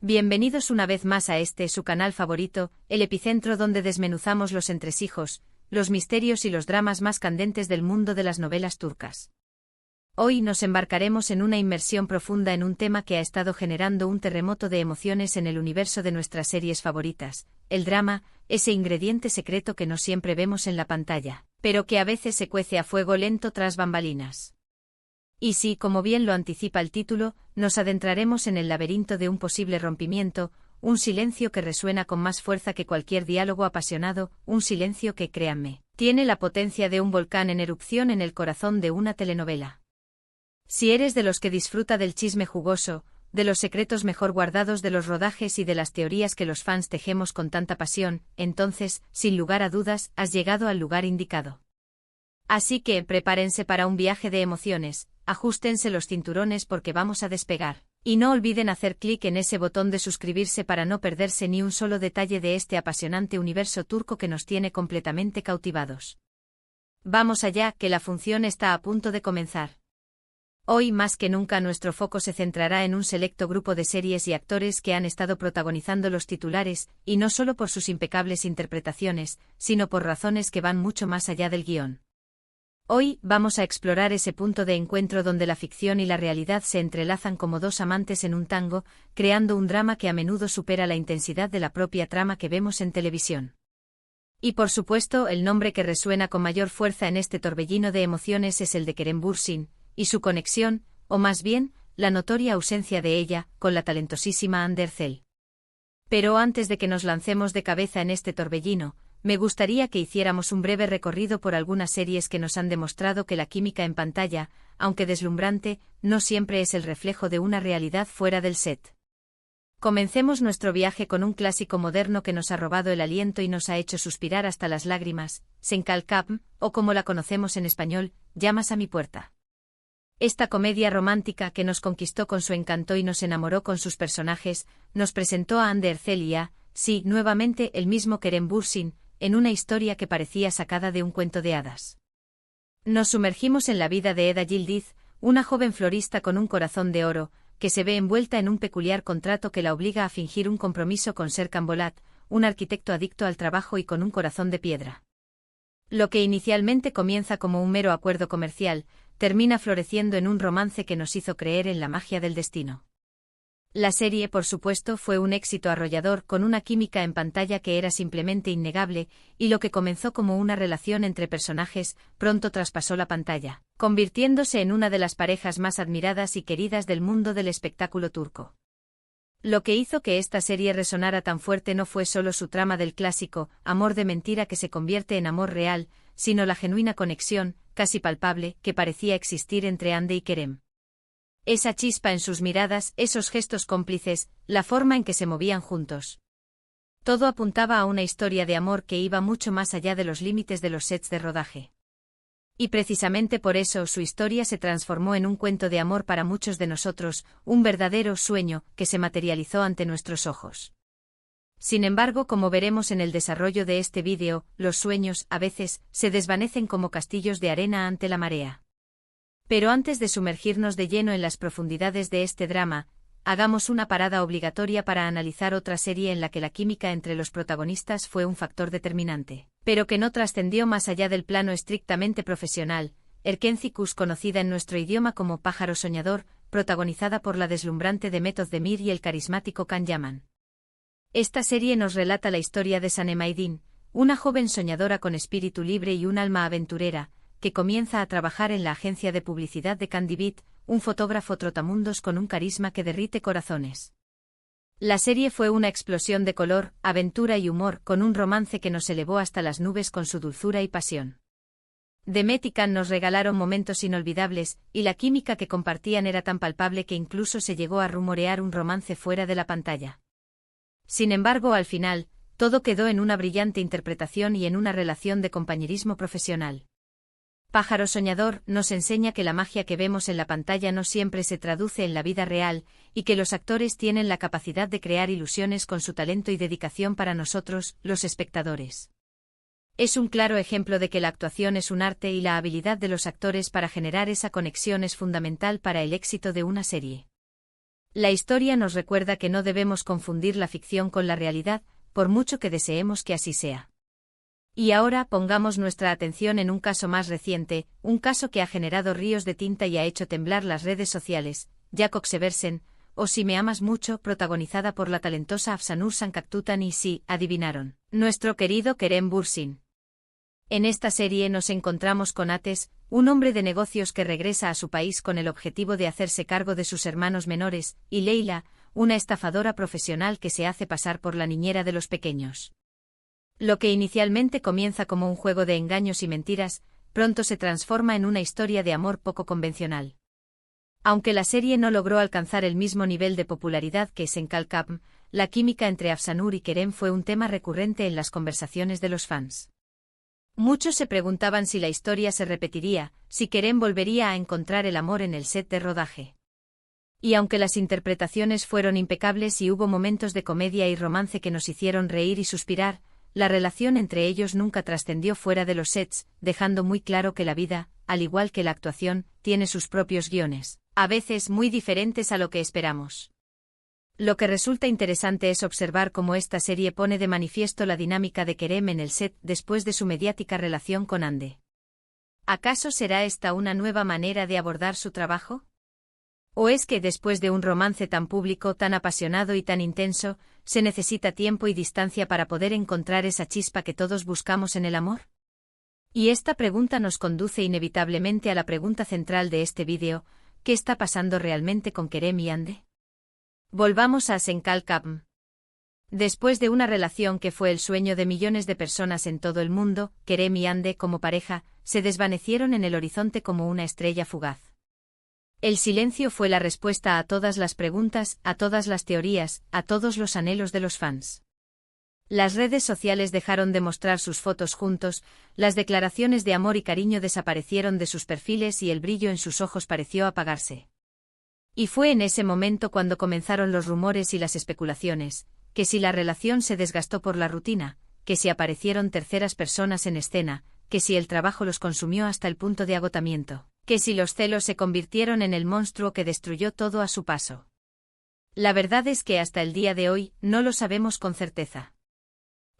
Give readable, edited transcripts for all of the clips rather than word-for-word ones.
Bienvenidos una vez más a su canal favorito, el epicentro donde desmenuzamos los entresijos, los misterios y los dramas más candentes del mundo de las novelas turcas. Hoy nos embarcaremos en una inmersión profunda en un tema que ha estado generando un terremoto de emociones en el universo de nuestras series favoritas, el drama, ese ingrediente secreto que no siempre vemos en la pantalla, pero que a veces se cuece a fuego lento tras bambalinas. Y sí, como bien lo anticipa el título, nos adentraremos en el laberinto de un posible rompimiento, un silencio que resuena con más fuerza que cualquier diálogo apasionado, un silencio que, créanme, tiene la potencia de un volcán en erupción en el corazón de una telenovela. Si eres de los que disfruta del chisme jugoso, de los secretos mejor guardados de los rodajes y de las teorías que los fans tejemos con tanta pasión, entonces, sin lugar a dudas, has llegado al lugar indicado. Así que, prepárense para un viaje de emociones, ajustense los cinturones porque vamos a despegar. Y no olviden hacer clic en ese botón de suscribirse para no perderse ni un solo detalle de este apasionante universo turco que nos tiene completamente cautivados. Vamos allá, que la función está a punto de comenzar. Hoy más que nunca nuestro foco se centrará en un selecto grupo de series y actores que han estado protagonizando los titulares, y no solo por sus impecables interpretaciones, sino por razones que van mucho más allá del guión. Hoy vamos a explorar ese punto de encuentro donde la ficción y la realidad se entrelazan como dos amantes en un tango, creando un drama que a menudo supera la intensidad de la propia trama que vemos en televisión. Y por supuesto, el nombre que resuena con mayor fuerza en este torbellino de emociones es el de Kerem Bürsin, y su conexión, o más bien, la notoria ausencia de ella, con la talentosísima Hande Erçel. Pero antes de que nos lancemos de cabeza en este torbellino, me gustaría que hiciéramos un breve recorrido por algunas series que nos han demostrado que la química en pantalla, aunque deslumbrante, no siempre es el reflejo de una realidad fuera del set. Comencemos nuestro viaje con un clásico moderno que nos ha robado el aliento y nos ha hecho suspirar hasta las lágrimas, Sen Kalkam, o como la conocemos en español, Llamas a mi puerta. Esta comedia romántica que nos conquistó con su encanto y nos enamoró con sus personajes, nos presentó a Hande Erçel y sí, nuevamente el mismo Kerem Bürsin, en una historia que parecía sacada de un cuento de hadas. Nos sumergimos en la vida de Eda Yildiz, una joven florista con un corazón de oro, que se ve envuelta en un peculiar contrato que la obliga a fingir un compromiso con Serkan Bolat, un arquitecto adicto al trabajo y con un corazón de piedra. Lo que inicialmente comienza como un mero acuerdo comercial, termina floreciendo en un romance que nos hizo creer en la magia del destino. La serie, por supuesto, fue un éxito arrollador con una química en pantalla que era simplemente innegable, y lo que comenzó como una relación entre personajes, pronto traspasó la pantalla, convirtiéndose en una de las parejas más admiradas y queridas del mundo del espectáculo turco. Lo que hizo que esta serie resonara tan fuerte no fue solo su trama del clásico amor de mentira que se convierte en amor real, sino la genuina conexión, casi palpable, que parecía existir entre Hande y Kerem. Esa chispa en sus miradas, esos gestos cómplices, la forma en que se movían juntos. Todo apuntaba a una historia de amor que iba mucho más allá de los límites de los sets de rodaje. Y precisamente por eso su historia se transformó en un cuento de amor para muchos de nosotros, un verdadero sueño que se materializó ante nuestros ojos. Sin embargo, como veremos en el desarrollo de este vídeo, los sueños, a veces, se desvanecen como castillos de arena ante la marea. Pero antes de sumergirnos de lleno en las profundidades de este drama, hagamos una parada obligatoria para analizar otra serie en la que la química entre los protagonistas fue un factor determinante, pero que no trascendió más allá del plano estrictamente profesional, Erkenci Kuş, conocida en nuestro idioma como Pájaro Soñador, protagonizada por la deslumbrante Demet Özdemir y el carismático Can Yaman. Esta serie nos relata la historia de Sanem Aydin, una joven soñadora con espíritu libre y un alma aventurera, que comienza a trabajar en la agencia de publicidad de Candivit, un fotógrafo trotamundos con un carisma que derrite corazones. La serie fue una explosión de color, aventura y humor, con un romance que nos elevó hasta las nubes con su dulzura y pasión. Demet y Can nos regalaron momentos inolvidables, y la química que compartían era tan palpable que incluso se llegó a rumorear un romance fuera de la pantalla. Sin embargo, al final, todo quedó en una brillante interpretación y en una relación de compañerismo profesional. Pájaro Soñador nos enseña que la magia que vemos en la pantalla no siempre se traduce en la vida real, y que los actores tienen la capacidad de crear ilusiones con su talento y dedicación para nosotros, los espectadores. Es un claro ejemplo de que la actuación es un arte y la habilidad de los actores para generar esa conexión es fundamental para el éxito de una serie. La historia nos recuerda que no debemos confundir la ficción con la realidad, por mucho que deseemos que así sea. Y ahora pongamos nuestra atención en un caso más reciente, un caso que ha generado ríos de tinta y ha hecho temblar las redes sociales, Jakob Seversen, o Si me amas mucho, protagonizada por la talentosa Afsanur Sankaktutan y sí, adivinaron, nuestro querido Kerem Bürsin. En esta serie nos encontramos con Ateş, un hombre de negocios que regresa a su país con el objetivo de hacerse cargo de sus hermanos menores, y Leyla, una estafadora profesional que se hace pasar por la niñera de los pequeños. Lo que inicialmente comienza como un juego de engaños y mentiras, pronto se transforma en una historia de amor poco convencional. Aunque la serie no logró alcanzar el mismo nivel de popularidad que Senkalkapm, la química entre Afsanur y Kerem fue un tema recurrente en las conversaciones de los fans. Muchos se preguntaban si la historia se repetiría, si Kerem volvería a encontrar el amor en el set de rodaje. Y aunque las interpretaciones fueron impecables y hubo momentos de comedia y romance que nos hicieron reír y suspirar, la relación entre ellos nunca trascendió fuera de los sets, dejando muy claro que la vida, al igual que la actuación, tiene sus propios guiones, a veces muy diferentes a lo que esperamos. Lo que resulta interesante es observar cómo esta serie pone de manifiesto la dinámica de Kerem en el set después de su mediática relación con Hande. ¿Acaso será esta una nueva manera de abordar su trabajo? ¿O es que después de un romance tan público, tan apasionado y tan intenso, se necesita tiempo y distancia para poder encontrar esa chispa que todos buscamos en el amor? Y esta pregunta nos conduce inevitablemente a la pregunta central de este vídeo: ¿qué está pasando realmente con Kerem y Hande? Volvamos a Senkalkapm. Después de una relación que fue el sueño de millones de personas en todo el mundo, Kerem y Hande como pareja, se desvanecieron en el horizonte como una estrella fugaz. El silencio fue la respuesta a todas las preguntas, a todas las teorías, a todos los anhelos de los fans. Las redes sociales dejaron de mostrar sus fotos juntos, las declaraciones de amor y cariño desaparecieron de sus perfiles y el brillo en sus ojos pareció apagarse. Y fue en ese momento cuando comenzaron los rumores y las especulaciones, que si la relación se desgastó por la rutina, que si aparecieron terceras personas en escena, que si el trabajo los consumió hasta el punto de agotamiento, que si los celos se convirtieron en el monstruo que destruyó todo a su paso. La verdad es que hasta el día de hoy no lo sabemos con certeza.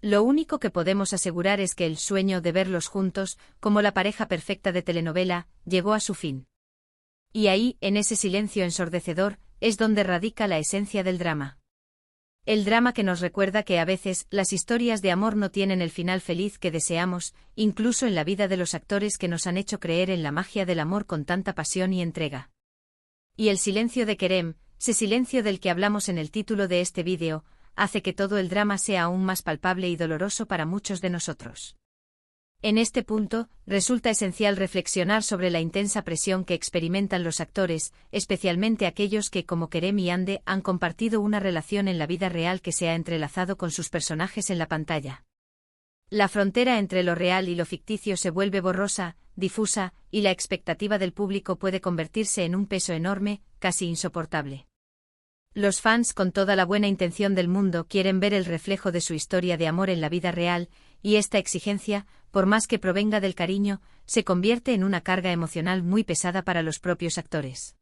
Lo único que podemos asegurar es que el sueño de verlos juntos, como la pareja perfecta de telenovela, llegó a su fin. Y ahí, en ese silencio ensordecedor, es donde radica la esencia del drama. El drama que nos recuerda que a veces las historias de amor no tienen el final feliz que deseamos, incluso en la vida de los actores que nos han hecho creer en la magia del amor con tanta pasión y entrega. Y el silencio de Kerem, ese silencio del que hablamos en el título de este vídeo, hace que todo el drama sea aún más palpable y doloroso para muchos de nosotros. En este punto, resulta esencial reflexionar sobre la intensa presión que experimentan los actores, especialmente aquellos que, como Kerem y Hande, han compartido una relación en la vida real que se ha entrelazado con sus personajes en la pantalla. La frontera entre lo real y lo ficticio se vuelve borrosa, difusa, y la expectativa del público puede convertirse en un peso enorme, casi insoportable. Los fans, con toda la buena intención del mundo, quieren ver el reflejo de su historia de amor en la vida real, y esta exigencia, por más que provenga del cariño, se convierte en una carga emocional muy pesada para los propios actores.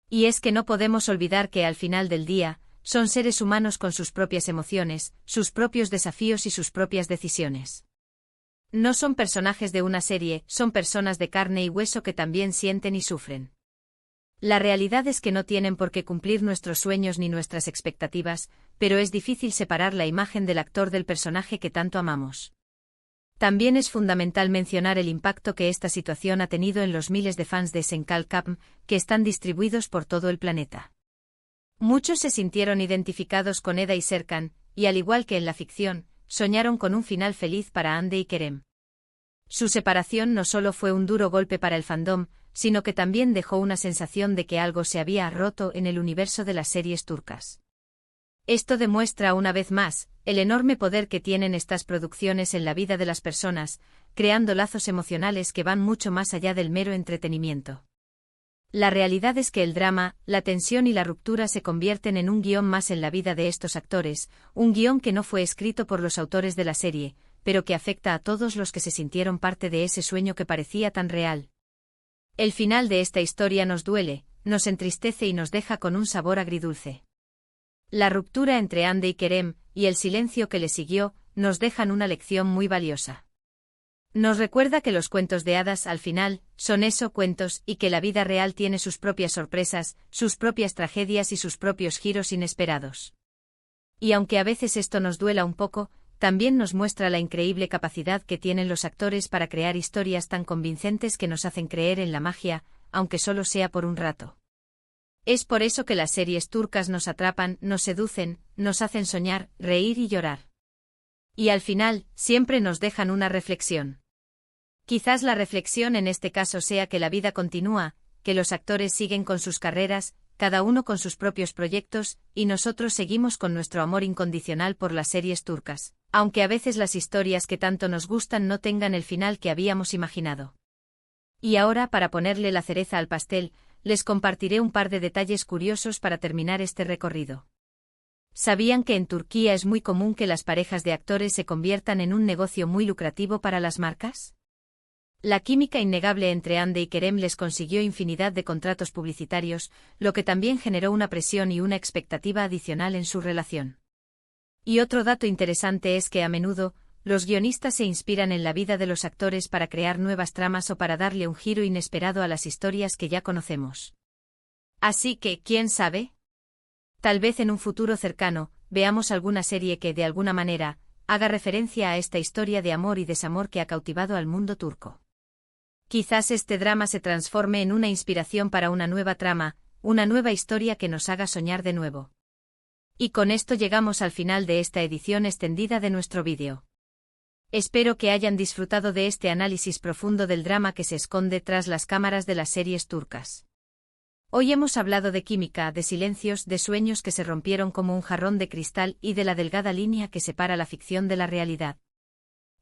Y es que no podemos olvidar que al final del día, son seres humanos con sus propias emociones, sus propios desafíos y sus propias decisiones. No son personajes de una serie, son personas de carne y hueso que también sienten y sufren. La realidad es que no tienen por qué cumplir nuestros sueños ni nuestras expectativas, pero es difícil separar la imagen del actor del personaje que tanto amamos. También es fundamental mencionar el impacto que esta situación ha tenido en los miles de fans de Senkalkapm, que están distribuidos por todo el planeta. Muchos se sintieron identificados con Eda y Serkan, y al igual que en la ficción, soñaron con un final feliz para Hande y Kerem. Su separación no solo fue un duro golpe para el fandom, sino que también dejó una sensación de que algo se había roto en el universo de las series turcas. Esto demuestra una vez más el enorme poder que tienen estas producciones en la vida de las personas, creando lazos emocionales que van mucho más allá del mero entretenimiento. La realidad es que el drama, la tensión y la ruptura se convierten en un guión más en la vida de estos actores, un guión que no fue escrito por los autores de la serie, pero que afecta a todos los que se sintieron parte de ese sueño que parecía tan real. El final de esta historia nos duele, nos entristece y nos deja con un sabor agridulce. La ruptura entre Hande y Kerem, y el silencio que le siguió, nos dejan una lección muy valiosa. Nos recuerda que los cuentos de hadas, al final, son eso, cuentos, y que la vida real tiene sus propias sorpresas, sus propias tragedias y sus propios giros inesperados. Y aunque a veces esto nos duela un poco, también nos muestra la increíble capacidad que tienen los actores para crear historias tan convincentes que nos hacen creer en la magia, aunque solo sea por un rato. Es por eso que las series turcas nos atrapan, nos seducen, nos hacen soñar, reír y llorar. Y al final, siempre nos dejan una reflexión. Quizás la reflexión en este caso sea que la vida continúa, que los actores siguen con sus carreras, cada uno con sus propios proyectos, y nosotros seguimos con nuestro amor incondicional por las series turcas, aunque a veces las historias que tanto nos gustan no tengan el final que habíamos imaginado. Y ahora, para ponerle la cereza al pastel, les compartiré un par de detalles curiosos para terminar este recorrido. ¿Sabían que en Turquía es muy común que las parejas de actores se conviertan en un negocio muy lucrativo para las marcas? La química innegable entre Hande y Kerem les consiguió infinidad de contratos publicitarios, lo que también generó una presión y una expectativa adicional en su relación. Y otro dato interesante es que a menudo, los guionistas se inspiran en la vida de los actores para crear nuevas tramas o para darle un giro inesperado a las historias que ya conocemos. Así que, ¿quién sabe? Tal vez en un futuro cercano, veamos alguna serie que, de alguna manera, haga referencia a esta historia de amor y desamor que ha cautivado al mundo turco. Quizás este drama se transforme en una inspiración para una nueva trama, una nueva historia que nos haga soñar de nuevo. Y con esto llegamos al final de esta edición extendida de nuestro vídeo. Espero que hayan disfrutado de este análisis profundo del drama que se esconde tras las cámaras de las series turcas. Hoy hemos hablado de química, de silencios, de sueños que se rompieron como un jarrón de cristal y de la delgada línea que separa la ficción de la realidad.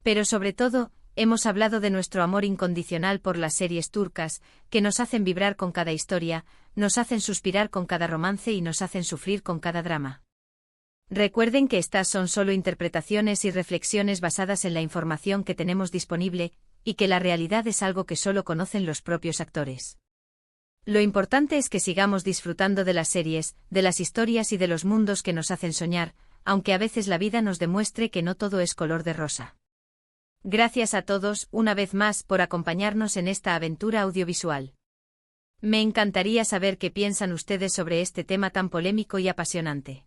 Pero sobre todo, hemos hablado de nuestro amor incondicional por las series turcas, que nos hacen vibrar con cada historia, nos hacen suspirar con cada romance y nos hacen sufrir con cada drama. Recuerden que estas son solo interpretaciones y reflexiones basadas en la información que tenemos disponible, y que la realidad es algo que solo conocen los propios actores. Lo importante es que sigamos disfrutando de las series, de las historias y de los mundos que nos hacen soñar, aunque a veces la vida nos demuestre que no todo es color de rosa. Gracias a todos, una vez más, por acompañarnos en esta aventura audiovisual. Me encantaría saber qué piensan ustedes sobre este tema tan polémico y apasionante.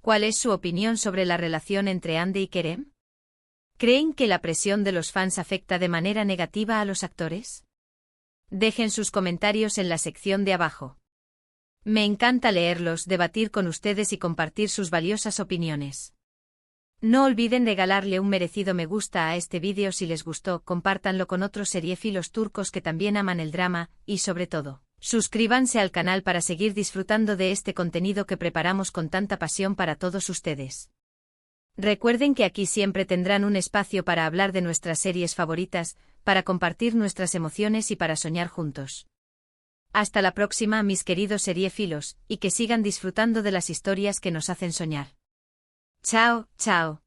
¿Cuál es su opinión sobre la relación entre Hande y Kerem? ¿Creen que la presión de los fans afecta de manera negativa a los actores? Dejen sus comentarios en la sección de abajo. Me encanta leerlos, debatir con ustedes y compartir sus valiosas opiniones. No olviden regalarle un merecido me gusta a este vídeo si les gustó, compártanlo con otros seriéfilos turcos que también aman el drama, y sobre todo, suscríbanse al canal para seguir disfrutando de este contenido que preparamos con tanta pasión para todos ustedes. Recuerden que aquí siempre tendrán un espacio para hablar de nuestras series favoritas, para compartir nuestras emociones y para soñar juntos. Hasta la próxima, mis queridos seriéfilos, y que sigan disfrutando de las historias que nos hacen soñar. Chao, chao.